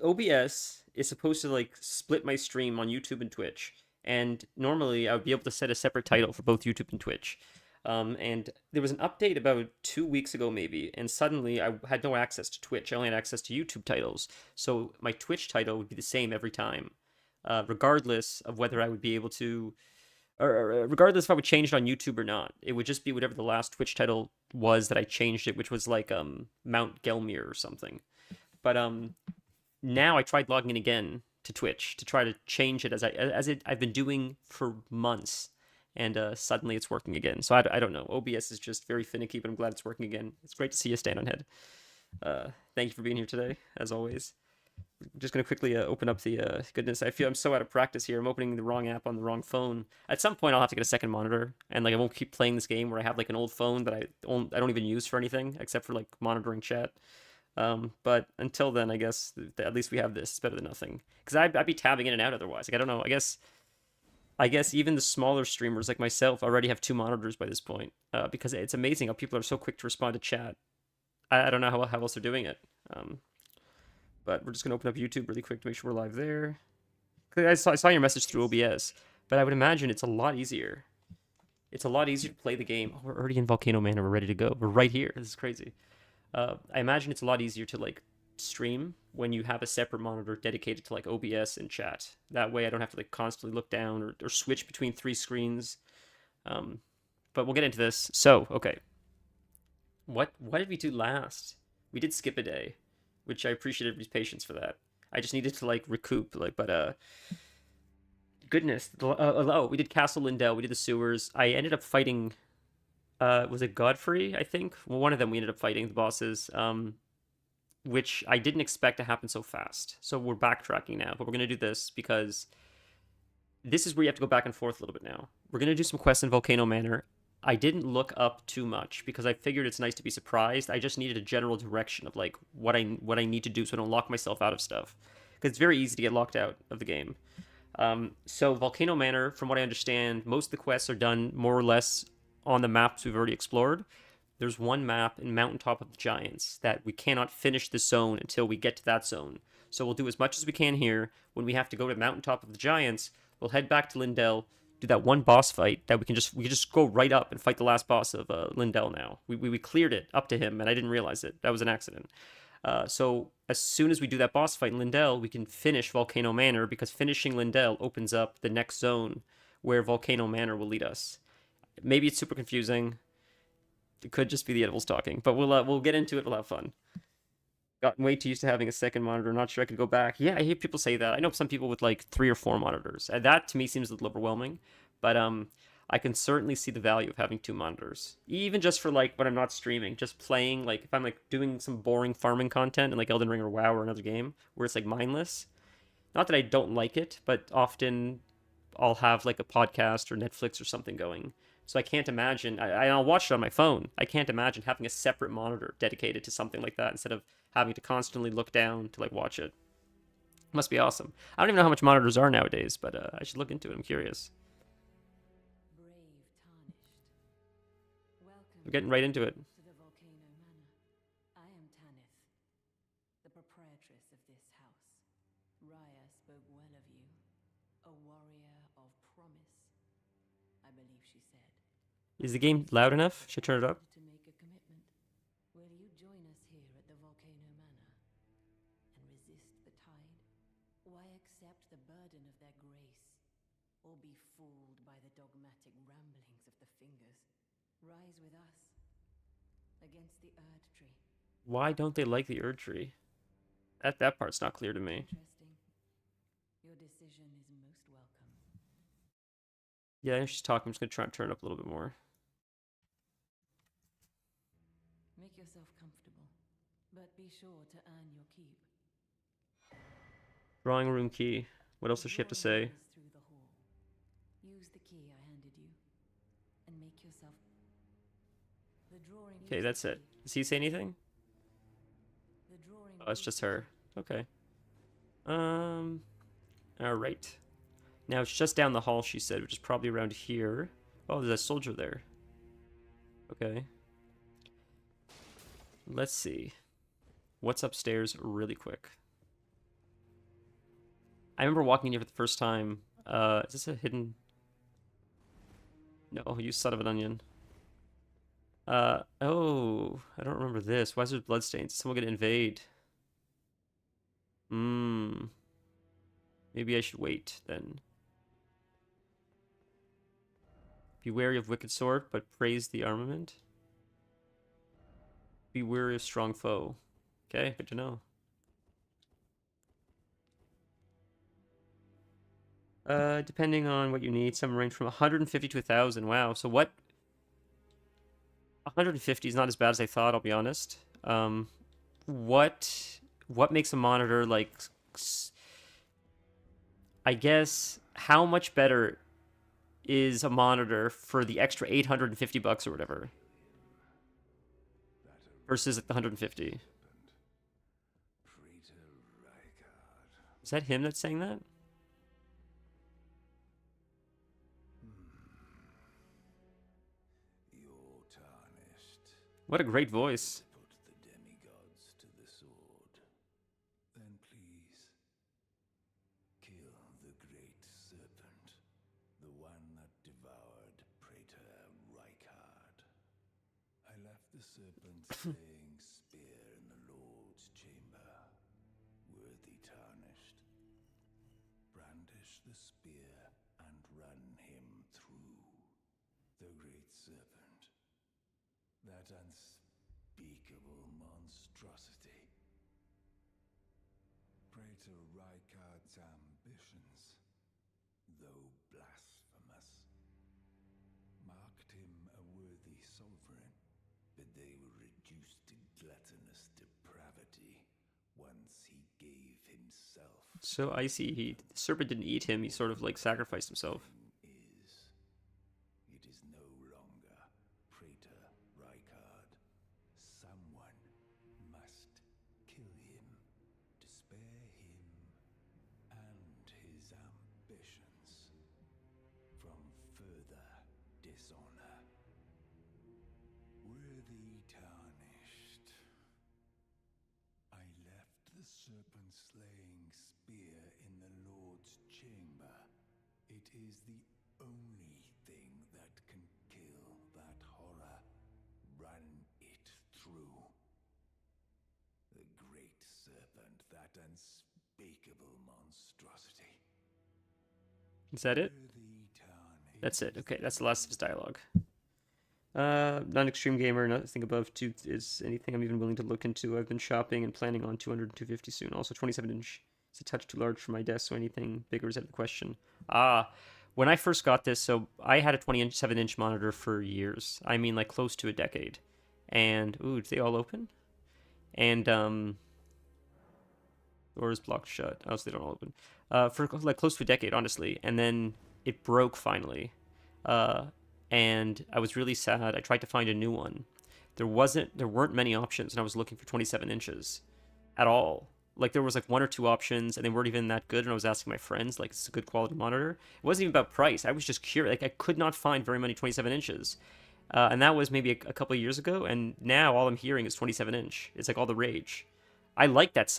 OBS is supposed to like split my stream on YouTube and Twitch, and normally I would be able to set a separate title for both YouTube and Twitch. And there was an update about 2 weeks ago, maybe, and suddenly I had no access to Twitch. I only had access to YouTube titles, so my Twitch title would be the same every time, regardless of whether I would be able to, or regardless if I would change it on YouTube or not. It would just be whatever the last Twitch title was that I changed it, which was like Mount Gelmir or something. But now I tried logging in again to Twitch to try to change it I've been doing for months, and suddenly it's working again. So I don't know. OBS is just very finicky, but I'm glad it's working again. It's great to see you, Stand on Head. Thank you for being here today, as always. I'm just gonna quickly open up the goodness. I feel I'm so out of practice here. I'm opening the wrong app on the wrong phone. At some point, I'll have to get a second monitor, and like I won't keep playing this game where I have like an old phone that I don't even use for anything except for like monitoring chat. But until then, I guess at least we have this. It's better than nothing. Because I'd be tabbing in and out otherwise. Like I don't know. I guess even the smaller streamers like myself already have two monitors by this point. Because it's amazing how people are so quick to respond to chat. I don't know how else they're doing it. But we're just gonna open up YouTube really quick to make sure we're live there. I saw your message through OBS, but I would imagine it's a lot easier. It's a lot easier to play the game. Oh, we're already in Volcano Manor. We're ready to go. We're right here. This is crazy. I imagine it's a lot easier to like stream when you have a separate monitor dedicated to like OBS and chat. That way I don't have to like constantly look down or switch between three screens. But we'll get into this. So, okay. What did we do last? We did skip a day, which I appreciate everybody's patience for that. I just needed to like recoup, like, but goodness, oh, we did Castle Lindell, we did the sewers. I ended up fighting was it Godfrey, I think? Well, one of them we ended up fighting, the bosses, which I didn't expect to happen so fast. So we're backtracking now, but we're going to do this because this is where you have to go back and forth a little bit now. We're going to do some quests in Volcano Manor. I didn't look up too much because I figured it's nice to be surprised. I just needed a general direction of like what I need to do so I don't lock myself out of stuff. Because it's very easy to get locked out of the game. So Volcano Manor, from what I understand, most of the quests are done more or less on the maps we've already explored. There's one map in Mountaintop of the Giants that we cannot finish the zone until we get to that zone. So we'll do as much as we can here. When we have to go to Mountaintop of the Giants, we'll head back to Lindell, do that one boss fight that we can just go right up and fight the last boss of Lindell now. We cleared it up to him, and I didn't realize it. That was an accident. So as soon as we do that boss fight in Lindell, we can finish Volcano Manor, because finishing Lindell opens up the next zone where Volcano Manor will lead us. Maybe it's super confusing. It could just be the edibles talking, but we'll get into it. We'll have fun. Gotten way too used to having a second monitor. Not sure I could go back. Yeah, I hear people say that. I know some people with like 3 or 4 monitors. That to me seems a little overwhelming, but I can certainly see the value of having 2 monitors, even just for like when I'm not streaming, just playing. Like if I'm like doing some boring farming content in like Elden Ring or WoW or another game where it's like mindless. Not that I don't like it, but often I'll have like a podcast or Netflix or something going. So I can't imagine. I'll watch it on my phone. I can't imagine having a separate monitor dedicated to something like that instead of having to constantly look down to like watch it. Must be awesome. I don't even know how much monitors are nowadays, but I should look into it. I'm curious. Brave tarnished. We're Welcome getting right into it. to the Volcano Manor. I am Tanith, the proprietress of this house. Raya spoke well of you, a warrior of promise, I believe she said. Is the game loud enough? Should I turn it up? To make a commitment, will you join us here at the Volcano Manor and resist the tide? Why accept the burden of their grace, or be fooled by the dogmatic ramblings of the fingers? Rise with us against the Erd Tree. Why don't they like the Erd Tree? That part's not clear to me. Interesting. Your decision is most welcome. Yeah, she's talking. I'm just gonna try and turn it up a little bit more. Make yourself comfortable, but be sure to earn your keep. Drawing room key. What else does she have to say? Through the hall. Use the key I handed you, and make yourself. The drawing. Okay, that's it. Does he say anything? The drawing. Oh, it's just her. Okay. Alright. Now it's just down the hall, she said, which is probably around here. Oh, there's a soldier there. Okay. Let's see. What's upstairs really quick? I remember walking in here for the first time. Is this a hidden? No, you son of an onion. Oh, I don't remember this. Why is there bloodstains? Is someone gonna invade? Hmm. Maybe I should wait then. Be wary of wicked sword, but praise the armament. Be wary of strong foe. Okay, good to know. Depending on what you need, some range from 150 to 1,000. Wow. So what? 150 is not as bad as I thought. I'll be honest. What makes a monitor like? I guess how much better is a monitor for the extra 850 bucks or whatever versus like the 150? Is that him that's saying that? You're tarnished. What a great voice. Put the demigods to the sword. Then please, kill the great serpent, the one that devoured Praetor Rykard. I left the serpent's slaying spear in the Lord's chamber. Worthy tarnished. Brandish the spear and run him through. The great serpent. That unspeakable monstrosity. Praetor Rykard's ambitions, though blasphemous, marked him a worthy sovereign, but they were reduced to gluttonous depravity once he gave himself. So icy. The serpent didn't eat him. He sort of like sacrificed himself. It is no longer Praetor Rykard. Someone must kill him to spare him and his ambitions from further dishonor. Worthy tarnished. I left the serpent-slaying spear in the Lord's chamber. It is the only thing that can kill that horror. Run it through. The great serpent, that unspeakable monstrosity. Is that it? Worthy tarnished. That's it. Okay, that's the last of his dialogue. Non-extreme gamer, nothing above 2 is anything I'm even willing to look into. I've been shopping and planning on 200 and 250 soon. Also, 27-inch is a touch too large for my desk, so anything bigger is out of the question. When I first got this, so I had a 27-inch monitor for years. I mean, like close to a decade. And ooh, did they all open? And doors blocked shut. Oh, so they don't all open. For like close to a decade, honestly. And then it broke finally. And I was really sad. I tried to find a new one. There weren't many options, and I was looking for 27 inches at all. Like there was like one or two options, and they weren't even that good. And I was asking my friends, like, "It's a good quality monitor." It wasn't even about price. I was just curious. Like I could not find very many 27 inches, and that was maybe a couple of years ago. And now all I'm hearing is 27 inch. It's like all the rage. I like that size.